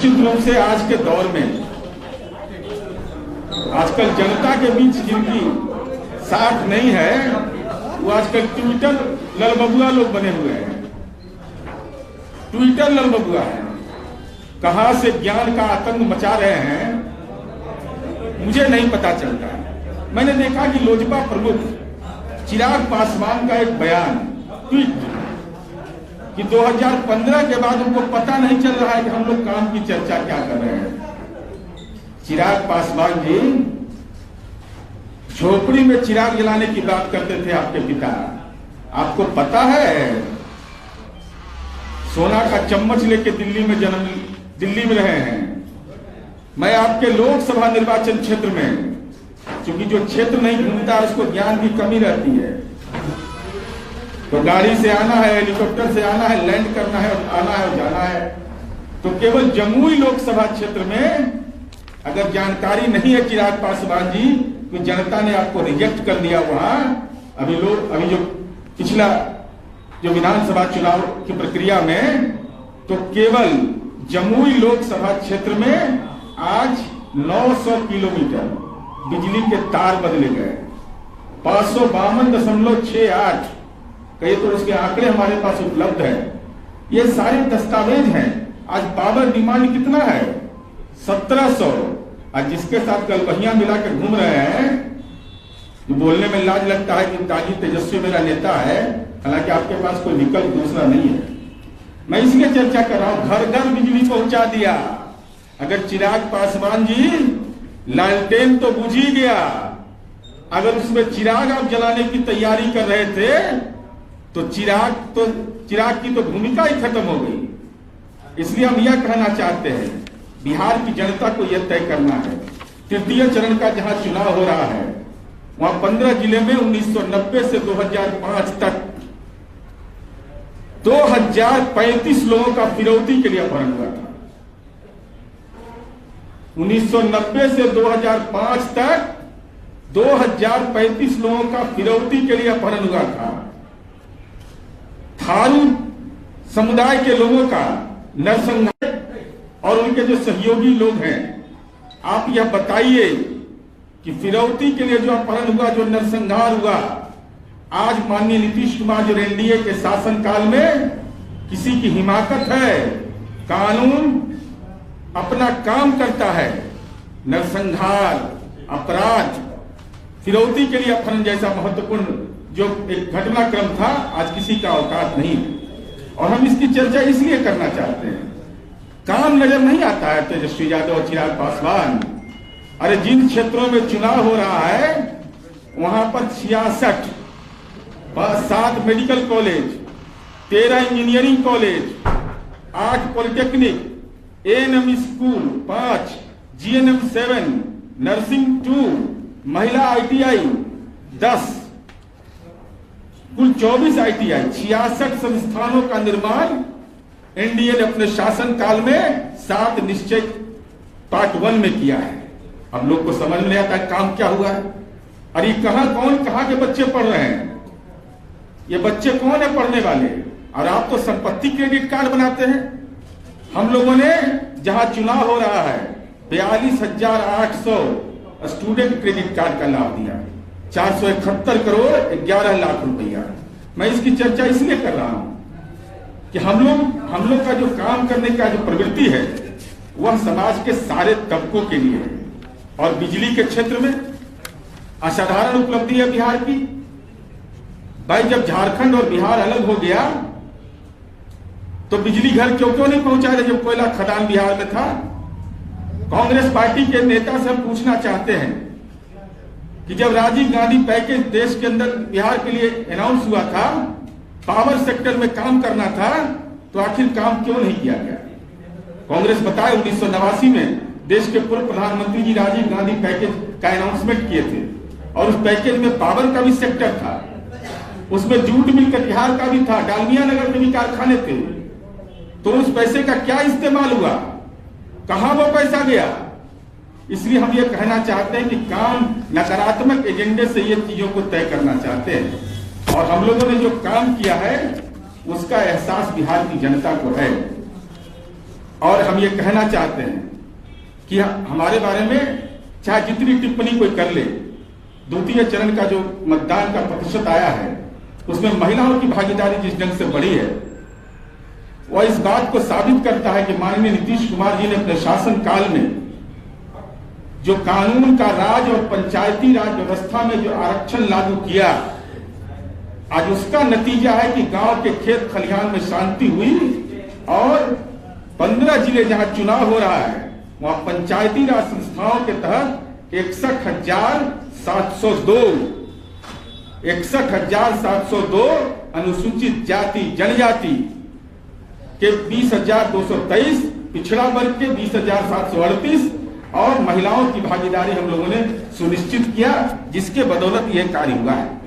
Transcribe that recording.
निश्चित रूप से आज के दौर में आजकल जनता के बीच जिनकी साथ नहीं है वो आजकल ट्विटर लड़बबुआ लोग बने हुए हैं। ट्विटर लड़बबुआ है, कहां से ज्ञान का आतंक मचा रहे हैं मुझे नहीं पता चलता। मैंने देखा कि लोजपा प्रमुख चिराग पासवान का एक बयान ट्वीट कि 2015 के बाद उनको पता नहीं चल रहा है कि हम लोग काम की चर्चा क्या कर रहे हैं। चिराग पासवान जी झोपड़ी में चिराग जलाने की बात करते थे आपके पिता। आपको पता है सोना का चम्मच लेके दिल्ली में रहे हैं। मैं आपके लोकसभा निर्वाचन क्षेत्र में, क्योंकि जो क्षेत्र नहीं घूमता उसको ज्ञान की कमी रहती है, तो गाड़ी से आना है, हेलीकॉप्टर से आना है, लैंड करना है, आना है और जाना है। तो केवल जमुई लोकसभा क्षेत्र में अगर जानकारी नहीं है चिराग पासवान जी, तो जनता ने आपको रिजेक्ट कर दिया वहां। अभी जो पिछला जो विधानसभा चुनाव की प्रक्रिया में, तो केवल जमुई लोकसभा क्षेत्र में आज 900 किलोमीटर बिजली के तार बदले गए। 552.68 कहीं तो उसके आंकड़े हमारे पास उपलब्ध है। ये सारे दस्तावेज हैं। आज पावर डिमांड कितना है? 1700। आज जिसके साथ गलबहियां मिलाकर घूम रहे हैं, जो बोलने में लाज लगता है कि ताजी तेजस्वी मेरा नेता है, हालांकि आपके पास कोई विकल्प दूसरा नहीं है। मैं इसलिए चर्चा कर रहा हूं, घर घर बिजली पहुंचा दिया। अगर चिराग पासवान जी लालटेन तो बुझ ही गया, अगर उसमें चिराग आप जलाने की तैयारी कर रहे थे तो चिराग की तो भूमिका ही खत्म हो गई। इसलिए हम यह कहना चाहते हैं, बिहार की जनता को यह तय करना है, तृतीय चरण का जहां चुनाव हो रहा है वहां 15 जिले में 1990 से 2005 तक 2035 लोगों का फिरौती के लिए अपहरण हुआ था। 1990 से 2005 तक 2035 लोगों का फिरौती के लिए अपहरण हुआ था। थारू समुदाय के लोगों का नरसंहार और उनके जो सहयोगी लोग हैं, आप यह बताइए कि फिरौती के लिए जो अपहरण हुआ, जो नरसंहार हुआ, आज माननीय नीतीश कुमार जो एनडीए के शासनकाल में किसी की हिमाकत है? कानून अपना काम करता है। नरसंहार, अपराध, फिरौती के लिए अपहरण जैसा महत्वपूर्ण जो एक घटनाक्रम था, आज किसी का औकात नहीं। और हम इसकी चर्चा इसलिए करना चाहते हैं, काम नजर नहीं आता है तेजस्वी यादव और चिराग पासवान। अरे जिन क्षेत्रों में चुनाव हो रहा है वहां पर 66 7 medical college, 13 engineering college, 8 polytechnic, ANM school 5, GNM 7, nursing 2, महिला आईटीआई 10, कुल 24 आईटीआई, 66 संस्थानों का निर्माण एनडीए ने अपने शासन काल में 7 निश्चय पार्ट 1 में किया है। हम लोग को समझ नहीं आता काम क्या हुआ है। अरे कहां के बच्चे पढ़ रहे हैं? ये बच्चे कौन है पढ़ने वाले? और आप तो संपत्ति क्रेडिट कार्ड बनाते हैं। हम लोगों ने जहां चुनाव हो रहा है 42,800 स्टूडेंट क्रेडिट कार्ड का लाभ दिया, 471 करोड़ 11 लाख रुपया। मैं इसकी चर्चा इसलिए कर रहा हूं कि हम लोग का जो काम करने का जो प्रवृत्ति है वह समाज के सारे तबकों के लिए है। और बिजली के क्षेत्र में असाधारण उपलब्धि है बिहार की। भाई जब झारखंड और बिहार अलग हो गया तो बिजली घर क्यों नहीं पहुंचा रहे जब कोयला खदान बिहार में था? कांग्रेस पार्टी के नेता से हम पूछना चाहते हैं कि जब राजीव गांधी पैकेज देश के अंदर बिहार के लिए अनाउंस हुआ था, पावर सेक्टर में काम करना था, तो आखिर काम क्यों नहीं किया गया? कांग्रेस बताए 1989 में देश के पूर्व प्रधानमंत्री जी राजीव गांधी पैकेज का अनाउंसमेंट किए थे और उस पैकेज में पावर का भी सेक्टर था, उसमें जूट मिल कटिहार का भी था, डालमिया नगर में भी कारखाने थे। तो उस पैसे का क्या इस्तेमाल हुआ? कहां वो पैसा गया? इसलिए हम ये कहना चाहते हैं कि काम नकारात्मक एजेंडे से ये चीजों को तय करना चाहते हैं। और हम लोगों ने जो काम किया है उसका एहसास बिहार की जनता को है। और हम ये कहना चाहते हैं कि हमारे बारे में चाहे जितनी टिप्पणी कोई कर ले, द्वितीय चरण का जो मतदान का प्रतिशत आया है उसमें महिलाओं की भागीदारी जिस ढंग से बढ़ी है वह इस बात को साबित करता है कि माननीय नीतीश कुमार जी ने अपने शासन काल में जो कानून का राज और पंचायती राज व्यवस्था में जो आरक्षण लागू किया, आज उसका नतीजा है कि गांव के खेत खलिहान में शांति हुई और 15 जिले जहां चुनाव हो रहा है वहां पंचायती राज संस्थाओं के तहत 61,702 अनुसूचित जाति जनजाति के 20,223, पिछड़ा वर्ग के 20,738 और महिलाओं की भागीदारी हम लोगों ने सुनिश्चित किया, जिसके बदौलत यह कार्य हुआ है।